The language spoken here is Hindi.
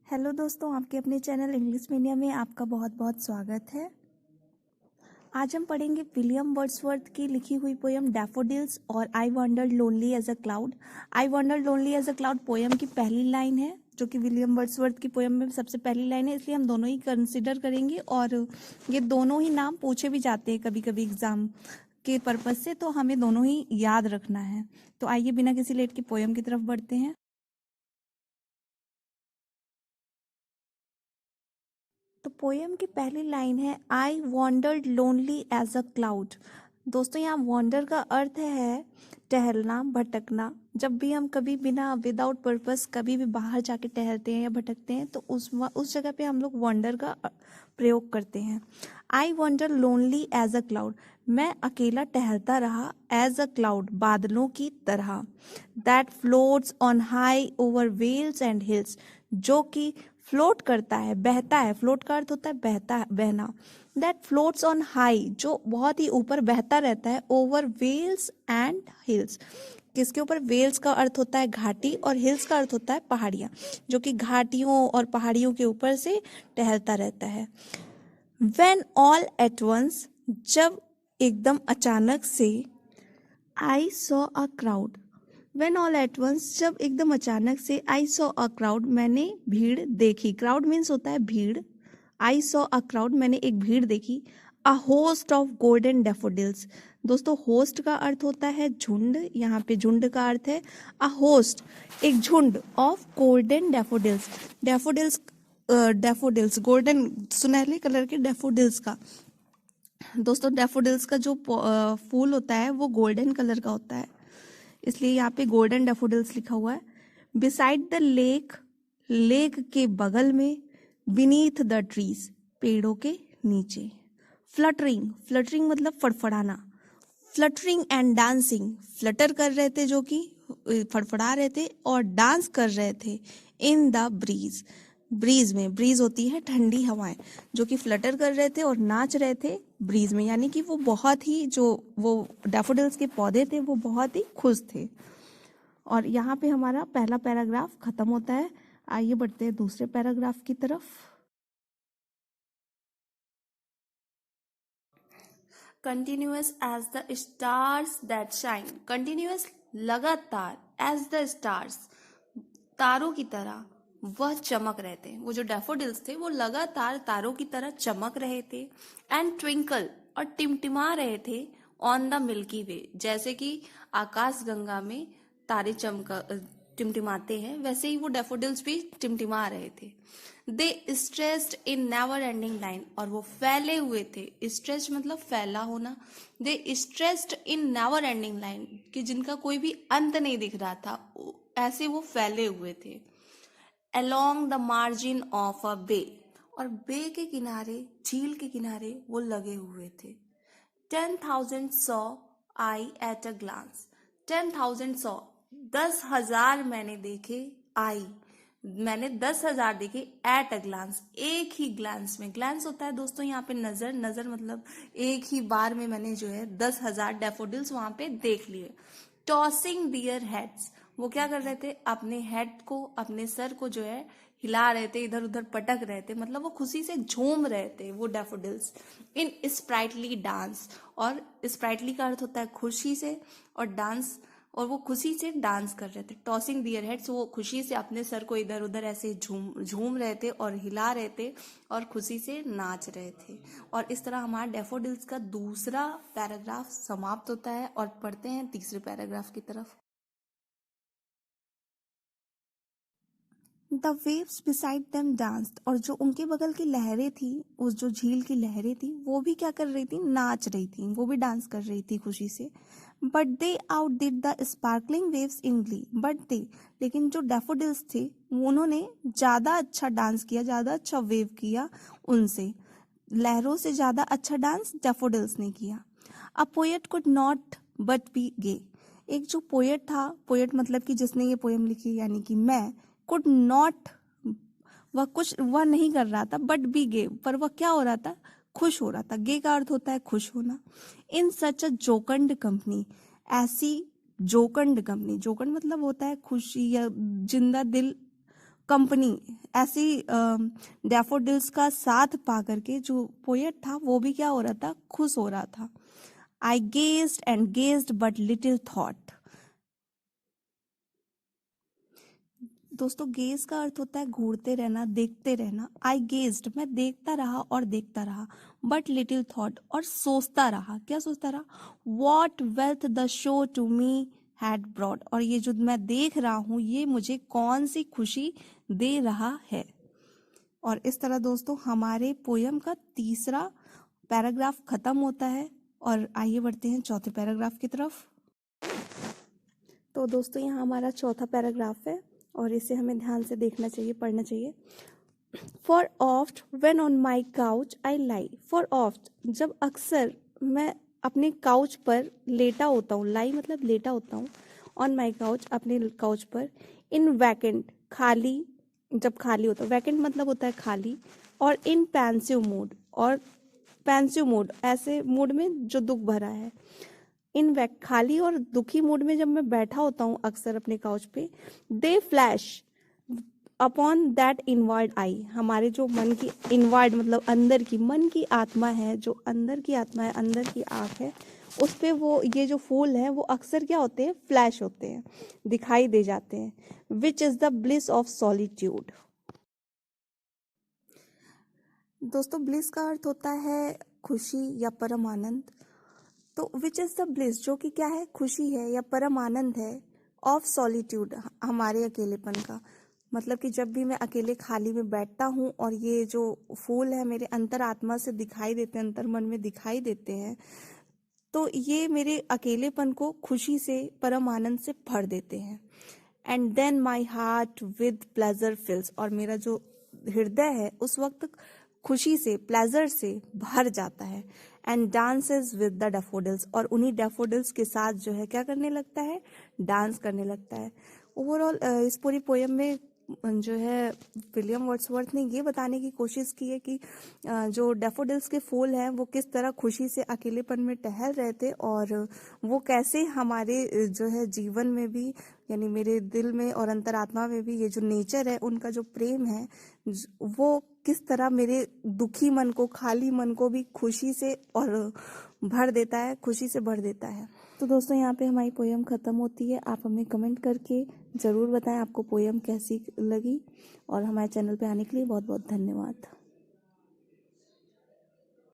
हेलो दोस्तों, आपके अपने चैनल इंग्लिश मीडिया में आपका बहुत बहुत स्वागत है। आज हम पढ़ेंगे विलियम वर्ड्सवर्थ की लिखी हुई पोयम डैफोडिल्स और I wandered lonely as a cloud. I wandered lonely as a cloud poem की पहली लाइन है, जो कि विलियम वर्ड्सवर्थ की पोयम में सबसे पहली लाइन है, इसलिए हम दोनों ही कंसिडर करेंगे। और ये दोनों ही नाम पूछे भी जाते हैं कभी कभी एग्जाम के पर्पज से, तो हमें दोनों ही याद रखना है। तो आइए बिना किसी लेट की पोयम की तरफ बढ़ते हैं। तो पोयम की पहली लाइन है I wandered lonely as a cloud. दोस्तों, यहाँ वॉन्डर का अर्थ है टहलना, भटकना। जब भी हम कभी बिना विदाउट पर्पस कभी भी बाहर जाके टहलते हैं या भटकते हैं, तो उस जगह पे हम लोग वॉन्डर का प्रयोग करते हैं। I wander lonely as a cloud, मैं अकेला टहलता रहा एज अ क्लाउड, बादलों की तरह। That floats on high over vales and hills, जो कि फ्लोट करता है, बहता है। फ्लोट का अर्थ होता है बहता, बहना। दैट फ्लोट्स ऑन हाई, जो बहुत ही ऊपर बहता रहता है, ओवर वेल्स एंड हिल्स। किसके ऊपर? वेल्स का अर्थ होता है घाटी और हिल्स का अर्थ होता है पहाड़ियाँ, जो कि घाटियों और पहाड़ियों के ऊपर से टहलता रहता है। When all at once, जब एकदम अचानक से, I saw a crowd. When all at once, जब एकदम अचानक से, I saw a crowd, मैंने भीड़ देखी। Crowd means होता है भीड़। I saw a crowd, मैंने एक भीड़ देखी। A host of golden daffodils. दोस्तों, होस्ट का अर्थ होता है झुंड। यहाँ पे झुंड का अर्थ है a host, एक झुंड of golden daffodils. Daffodils daffodils golden, सुनहरे कलर के डैफोडिल्स का। दोस्तों, डैफोडिल्स का जो फूल होता है वो गोल्डन कलर का होता है, इसलिए यहाँ पे गोल्डन डैफोडिल्स लिखा हुआ है। बिसाइड द लेक, लेक के बगल में। बीनीथ द ट्रीज, पेड़ों के नीचे। फ्लटरिंग, फ्लटरिंग मतलब फड़फड़ाना। फ्लटरिंग एंड डांसिंग, फ्लटर कर रहे थे, जो कि फड़फड़ा रहे थे, और डांस कर रहे थे। इन द ब्रीज, ब्रीज में, ब्रीज होती है ठंडी हवाएं, जो कि फ्लटर कर रहे थे और नाच रहे थे ब्रीज में, यानी कि वो बहुत ही, जो वो डैफोडिल्स के पौधे थे वो बहुत ही खुश थे। और यहाँ पे हमारा पहला पैराग्राफ खत्म होता है। आइए बढ़ते हैं दूसरे पैराग्राफ की तरफ। Continuous as the stars that shine, continuous लगातार, एज द स्टार्स तारों की तरह वह चमक रहे थे। वो जो डैफोडिल्स थे वो लगातार तारों की तरह चमक रहे थे। एंड ट्विंकल, और टिमटिमा रहे थे। ऑन द मिल्की वे, जैसे कि आकाश गंगा में तारे टिमटिमाते हैं, वैसे ही वो डैफोडिल्स भी टिमटिमा रहे थे। They stretched in never ending line, और वो फैले हुए थे। स्ट्रेस्ड मतलब फैला होना। They stretched in never ending line, कि जिनका कोई भी अंत नहीं दिख रहा था, ऐसे वो फैले हुए थे। Along the margin of a bay, और बे के किनारे, झील के किनारे वो लगे हुए थे। 10,000 saw I at a glance, 10,000 saw, 10,000 मैंने देखे। आई, मैंने 10,000 देखे। एट अ ग्लांस, एक ही ग्लांस में। ग्लांस होता है दोस्तों यहाँ पे नजर, नजर मतलब एक ही बार में मैंने जो है 10,000 डैफोडिल्स वहां पे देख लिए। टॉसिंग दियर हेड्स, वो क्या कर रहे थे? अपने हेड को, अपने सर को जो है हिला रहे थे, इधर उधर पटक रहे थे, मतलब वो खुशी से झूम रहे थे वो डैफोडिल्स। इन स्प्राइटली डांस, और स्प्राइटली का अर्थ होता है खुशी से, और डांस, और वो खुशी से डांस कर रहे थे। टॉसिंग दियर हेड्स, वो खुशी से अपने सर को इधर उधर ऐसे झूम रहे थे और हिला रहे थे और खुशी से नाच रहे थे। और इस तरह हमारा डैफोडिल्स का दूसरा पैराग्राफ समाप्त होता है, और पढ़ते हैं तीसरे पैराग्राफ की तरफ। The waves beside them danced, और जो उनके बगल की लहरें थी, उस जो झील की लहरें थी, वो भी क्या कर रही थी? नाच रही थी, वो भी डांस कर रही थी खुशी से। But they out did the sparkling waves in Glee, but they, लेकिन जो डैफोडिल्स थे उन्होंने ज्यादा अच्छा डांस किया, ज्यादा अच्छा वेव किया उनसे। लहरों से ज्यादा अच्छा डांस डैफोडिल्स ने किया। A poet could not but be gay, एक जो पोएट था, पोएट मतलब कि जिसने ये पोएम लिखी, यानी कि मैं, कुड नॉट, वह नहीं कर रहा था, बट बी गे, पर वह क्या हो रहा था? खुश हो रहा था। गे का अर्थ होता है खुश होना। इन सच अ जोकंड कंपनी, ऐसी जोकंड कंपनी, जोकंड मतलब होता है खुशी या जिंदा दिल कंपनी, ऐसी डैफोडिल्स का साथ पा करके जो पोएट था वो भी क्या हो रहा था, खुश हो रहा था। I gazed and gazed but little thought. दोस्तों गेज का अर्थ होता है घूरते रहना, देखते रहना। आई गेज्ड, मैं देखता रहा और देखता रहा। बट लिटिल थॉट, और सोचता रहा। क्या सोचता रहा? What wealth the show to me had brought, और ये जो मैं देख रहा हूँ ये मुझे कौन सी खुशी दे रहा है। और इस तरह दोस्तों हमारे पोयम का तीसरा पैराग्राफ खत्म होता है। और आइए बढ़ते हैं चौथे पैराग्राफ की तरफ। तो दोस्तों यहाँ हमारा चौथा पैराग्राफ है और इसे हमें ध्यान से देखना चाहिए, पढ़ना चाहिए। For oft when on my couch I lie. For oft, जब अक्सर मैं अपने काउच पर लेटा होता हूँ, लाई मतलब लेटा होता हूँ, ऑन माई काउच अपने काउच पर, इन वैकेंट खाली, जब खाली होता है, वैकेंट मतलब होता है खाली, और इन पेंसिव मूड, और पेंसिव मूड ऐसे मूड में जो दुख भरा है। इन खाली और दुखी मूड में जब मैं बैठा होता हूँ अक्सर अपने काउच पे, दे फ्लैश अपॉन दैट इनवर्ड आई, हमारे जो मन की, इनवर्ड मतलब अंदर की, मन की आत्मा है, जो अंदर की आत्मा है, अंदर की आँख है, उस पे वो ये जो फूल है वो अक्सर क्या होते हैं, फ्लैश होते हैं, दिखाई दे जाते हैं। Which is the bliss of solitude. दोस्तों ब्लिस का अर्थ होता है खुशी या परम आनंद। तो विच इज द ब्लिस, जो कि क्या है, खुशी है या परम आनंद है, ऑफ सॉलिट्यूड, हमारे अकेलेपन का। मतलब कि जब भी मैं अकेले खाली में बैठता हूँ और ये जो फूल है मेरे अंतर आत्मा से दिखाई देते हैं, अंतर मन में दिखाई देते हैं, तो ये मेरे अकेलेपन को खुशी से, परम आनंद से भर देते हैं। And then my heart with pleasure fills, और मेरा जो हृदय है उस वक्त खुशी से, प्लेजर से भर जाता है। And dances with the daffodils, और उन्हीं डैफोडिल्स के साथ जो है क्या करने लगता है, डांस करने लगता है। ओवरऑल इस पूरी पोयम में जो है विलियम वर्ड्सवर्थ ने ये बताने की कोशिश की है कि जो डैफोडिल्स के फूल हैं वो किस तरह खुशी से अकेलेपन में टहल रहे थे, और वो कैसे हमारे जो है जीवन में भी, यानी मेरे दिल में और अंतरात्मा में भी ये जो नेचर है, उनका जो प्रेम है, वो किस तरह मेरे दुखी मन को, खाली मन को भी खुशी से और भर देता है, खुशी से भर देता है। तो दोस्तों यहाँ पे हमारी पोयम ख़त्म होती है। आप हमें कमेंट करके ज़रूर बताएं आपको पोयम कैसी लगी, और हमारे चैनल पे आने के लिए बहुत बहुत धन्यवाद।